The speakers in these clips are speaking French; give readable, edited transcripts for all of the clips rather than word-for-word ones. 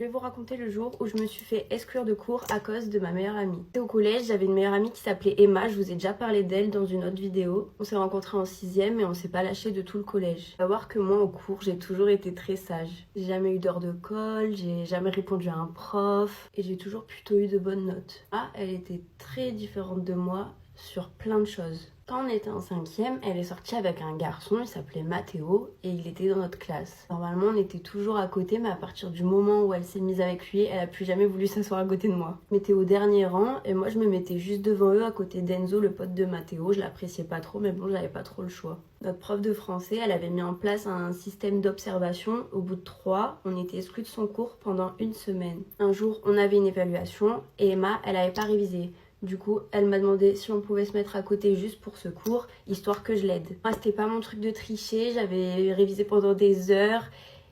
Je vais vous raconter le jour où je me suis fait exclure de cours à cause de ma meilleure amie. Au collège, j'avais une meilleure amie qui s'appelait Emma, je vous ai déjà parlé d'elle dans une autre vidéo. On s'est rencontrés en 6e et on s'est pas lâché de tout le collège. Faut savoir que moi au cours, j'ai toujours été très sage. J'ai jamais eu d'heure de colle, j'ai jamais répondu à un prof et j'ai toujours plutôt eu de bonnes notes. Ah, elle était très différente de moi sur plein de choses. Quand on était en 5e, elle est sortie avec un garçon, il s'appelait Mathéo et il était dans notre classe. Normalement, on était toujours à côté, mais à partir du moment où elle s'est mise avec lui, elle a plus jamais voulu s'asseoir à côté de moi. Je m'étais au dernier rang et moi je me mettais juste devant eux à côté d'Enzo, le pote de Mathéo. Je l'appréciais pas trop, mais bon, j'avais pas trop le choix. Notre prof de français, elle avait mis en place un système d'observation. Au bout de 3, on était exclus de son cours pendant une semaine. Un jour, on avait une évaluation et Emma, elle avait pas révisé. Du coup, elle m'a demandé si on pouvait se mettre à côté juste pour ce cours, histoire que je l'aide. Moi, c'était pas mon truc de tricher, j'avais révisé pendant des heures,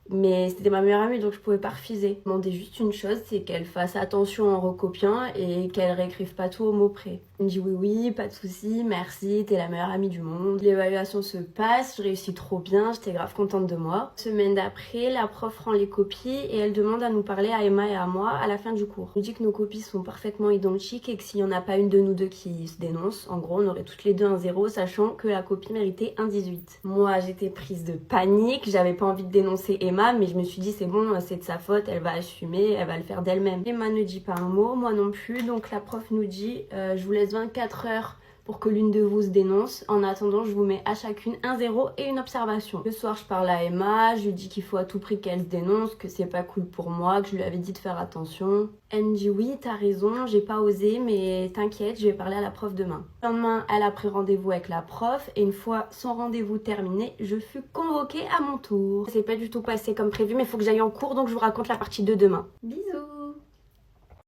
mais c'était ma meilleure amie, donc je pouvais pas refuser. Je demandais juste une chose, c'est qu'elle fasse attention en recopiant et qu'elle réécrive pas tout au mot près. Elle me dit oui, pas de souci, merci, t'es la meilleure amie du monde. L'évaluation se passe, je réussis trop bien, j'étais grave contente de moi. Semaine d'après, la prof rend les copies et elle demande à nous parler à Emma et à moi à la fin du cours. Elle dit que nos copies sont parfaitement identiques et que s'il y en a pas une de nous deux qui se dénonce, en gros on aurait toutes les deux un 0, sachant que la copie méritait un 18. Moi j'étais prise de panique, j'avais pas envie de dénoncer Emma, mais je me suis dit c'est bon, c'est de sa faute, elle va assumer, elle va le faire d'elle-même. Emma ne dit pas un mot, moi non plus, donc la prof nous dit je vous laisse 24 heures pour que l'une de vous se dénonce. En attendant, je vous mets à chacune un 0 et une observation. Le soir, je parle à Emma, je lui dis qu'il faut à tout prix qu'elle se dénonce, que c'est pas cool pour moi, que je lui avais dit de faire attention. Elle me dit oui, t'as raison, j'ai pas osé, mais t'inquiète, je vais parler à la prof demain. Le lendemain, elle a pris rendez-vous avec la prof et une fois son rendez-vous terminé, je fus convoquée à mon tour. Ça s'est pas du tout passé comme prévu, mais il faut que j'aille en cours, donc je vous raconte la partie 2 demain. Bisous.